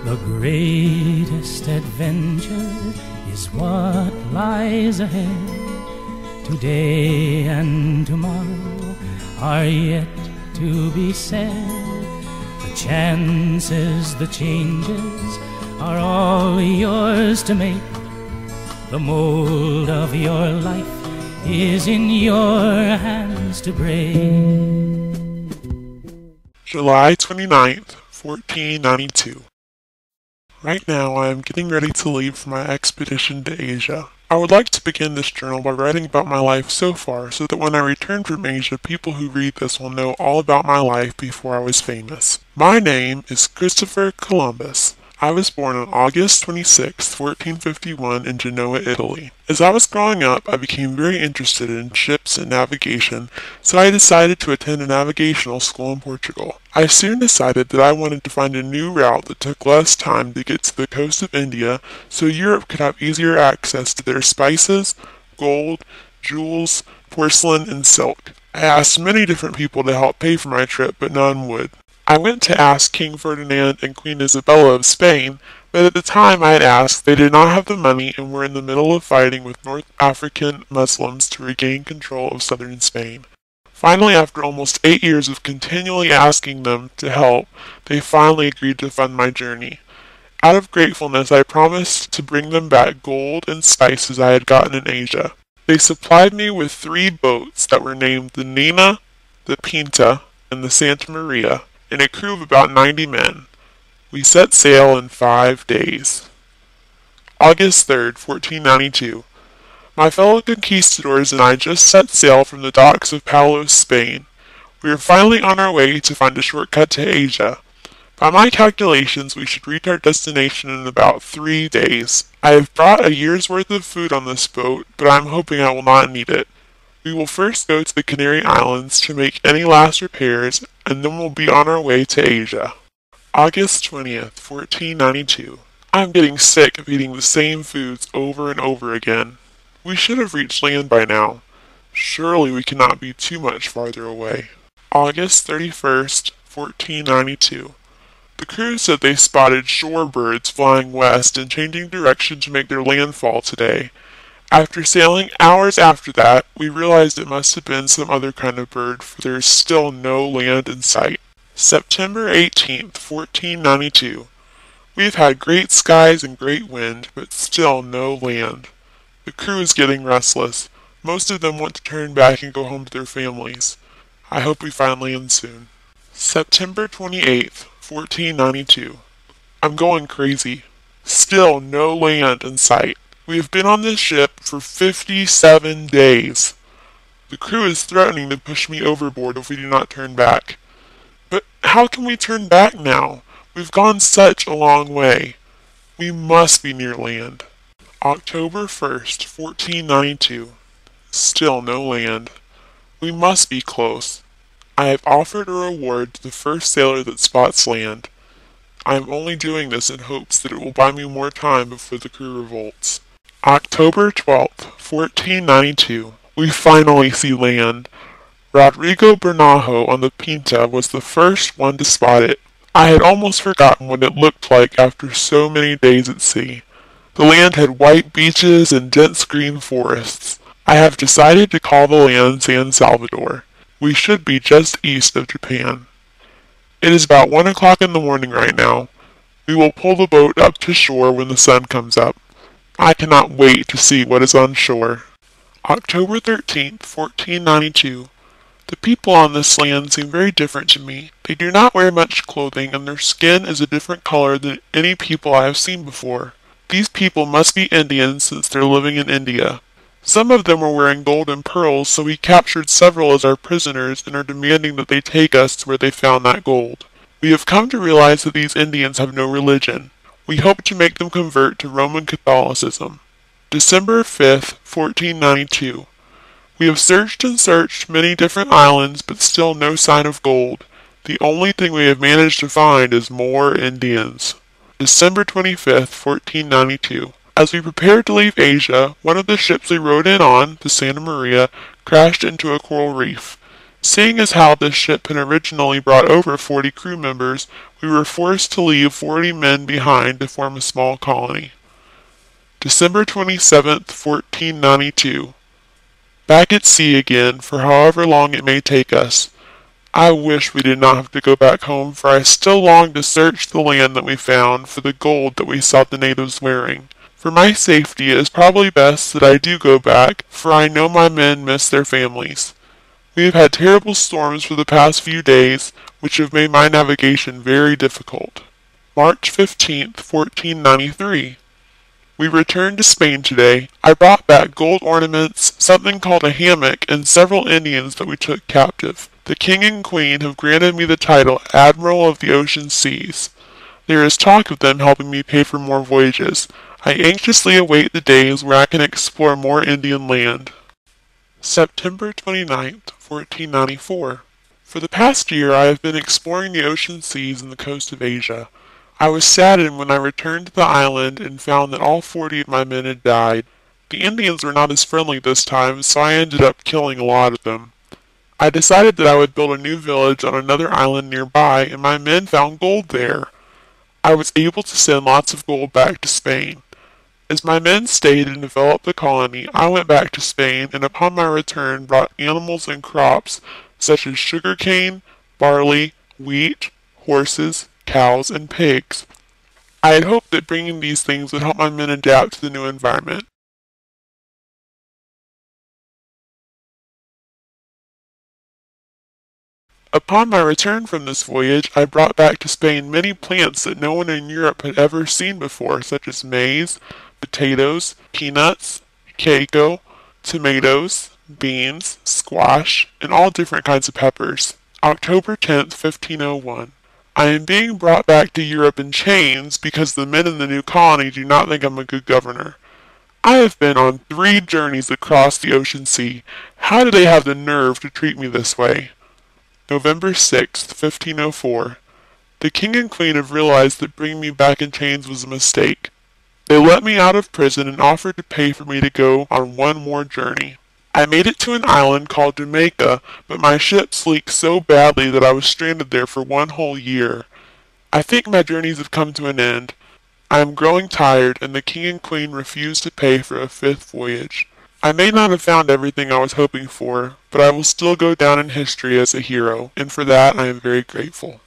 The greatest adventure is what lies ahead. Today and tomorrow are yet to be said. The chances, the changes are all yours to make. The mold of your life is in your hands to break. July 29th, 1492. Right now I am getting ready to leave for my expedition to Asia. I would like to begin this journal by writing about my life so far so that when I return from Asia, people who read this will know all about my life before I was famous. My name is Christopher Columbus. I was born on August 26, 1451 in Genoa, Italy. As I was growing up, I became very interested in ships and navigation, so I decided to attend a navigational school in Portugal. I soon decided that I wanted to find a new route that took less time to get to the coast of India, so Europe could have easier access to their spices, gold, jewels, porcelain, and silk. I asked many different people to help pay for my trip, but none would. I went to ask King Ferdinand and Queen Isabella of Spain, but at the time I had asked, they did not have the money and were in the middle of fighting with North African Muslims to regain control of southern Spain. Finally, after almost 8 years of continually asking them to help, they finally agreed to fund my journey. Out of gratefulness, I promised to bring them back gold and spices I had gotten in Asia. They supplied me with 3 boats that were named the Nina, the Pinta, and the Santa Maria, and a crew of about 90 men. We set sail in 5 days. August 3rd, 1492. My fellow conquistadors and I just set sail from the docks of Palos, Spain. We are finally on our way to find a shortcut to Asia. By my calculations, we should reach our destination in about 3 days. I have brought a year's worth of food on this boat, but I am hoping I will not need it. We will first go to the Canary Islands to make any last repairs, and then we'll be on our way to Asia. August 20th, 1492. I am getting sick of eating the same foods over and over again. We should have reached land by now. Surely we cannot be too much farther away. August 31st, 1492. The crew said they spotted shorebirds flying west and changing direction to make their landfall today. After sailing hours after that, we realized it must have been some other kind of bird, for there is still no land in sight. September 18th, 1492. We have had great skies and great wind, but still no land. The crew is getting restless. Most of them want to turn back and go home to their families. I hope we find land soon. September 28th, 1492. I'm going crazy. Still no land in sight. We have been on this ship for 57 days. The crew is threatening to push me overboard if we do not turn back. But how can we turn back now? We've gone such a long way. We must be near land. October 1st, 1492. Still no land. We must be close. I have offered a reward to the first sailor that spots land. I am only doing this in hopes that it will buy me more time before the crew revolts. October 12th, 1492. We finally see land. Rodrigo Bernajo on the Pinta was the first one to spot it. I had almost forgotten what it looked like after so many days at sea. The land had white beaches and dense green forests. I have decided to call the land San Salvador. We should be just east of Japan. It is about 1 o'clock in the morning right now. We will pull the boat up to shore when the sun comes up. I cannot wait to see what is on shore. October 13th, 1492. The people on this land seem very different to me. They do not wear much clothing, and their skin is a different color than any people I have seen before. These people must be Indians since they're living in India. Some of them were wearing gold and pearls, so we captured several as our prisoners and are demanding that they take us to where they found that gold. We have come to realize that these Indians have no religion. We hope to make them convert to Roman Catholicism. December 5th, 1492. We have searched and searched many different islands, but still no sign of gold. The only thing we have managed to find is more Indians. December 25th, 1492. As we prepared to leave Asia, one of the ships we rode in on, the Santa Maria, crashed into a coral reef. Seeing as how this ship had originally brought over 40 crew members, we were forced to leave 40 men behind to form a small colony. December 27th, 1492. Back at sea again for however long it may take us. I wish we did not have to go back home, for I still long to search the land that we found for the gold that we saw the natives wearing. For my safety, it is probably best that I do go back, for I know my men miss their families. We have had terrible storms for the past few days, which have made my navigation very difficult. March 15th, 1493. We returned to Spain today. I brought back gold ornaments, something called a hammock, and several Indians that we took captive. The king and queen have granted me the title Admiral of the Ocean Seas. There is talk of them helping me pay for more voyages. I anxiously await the days where I can explore more Indian land. September 29th, 1494. For the past year I have been exploring the ocean seas and the coast of Asia. I was saddened when I returned to the island and found that all 40 of my men had died. The Indians were not as friendly this time, so I ended up killing a lot of them. I decided that I would build a new village on another island nearby, and my men found gold there. I was able to send lots of gold back to Spain. As my men stayed and developed the colony, I went back to Spain and upon my return brought animals and crops such as sugarcane, barley, wheat, horses, cows, and pigs. I had hoped that bringing these things would help my men adapt to the new environment. Upon my return from this voyage, I brought back to Spain many plants that no one in Europe had ever seen before, such as maize, potatoes, peanuts, cacao, tomatoes, beans, squash, and all different kinds of peppers. October 10th, 1501. I am being brought back to Europe in chains because the men in the new colony do not think I'm a good governor. I have been on 3 journeys across the ocean sea. How do they have the nerve to treat me this way? November 6th, 1504. The king and queen have realized that bringing me back in chains was a mistake. They let me out of prison and offered to pay for me to go on one more journey. I made it to an island called Jamaica, but my ship leaked so badly that I was stranded there for 1 whole year. I think my journeys have come to an end. I am growing tired, and the king and queen refuse to pay for a 5th voyage. I may not have found everything I was hoping for, but I will still go down in history as a hero, and for that I am very grateful.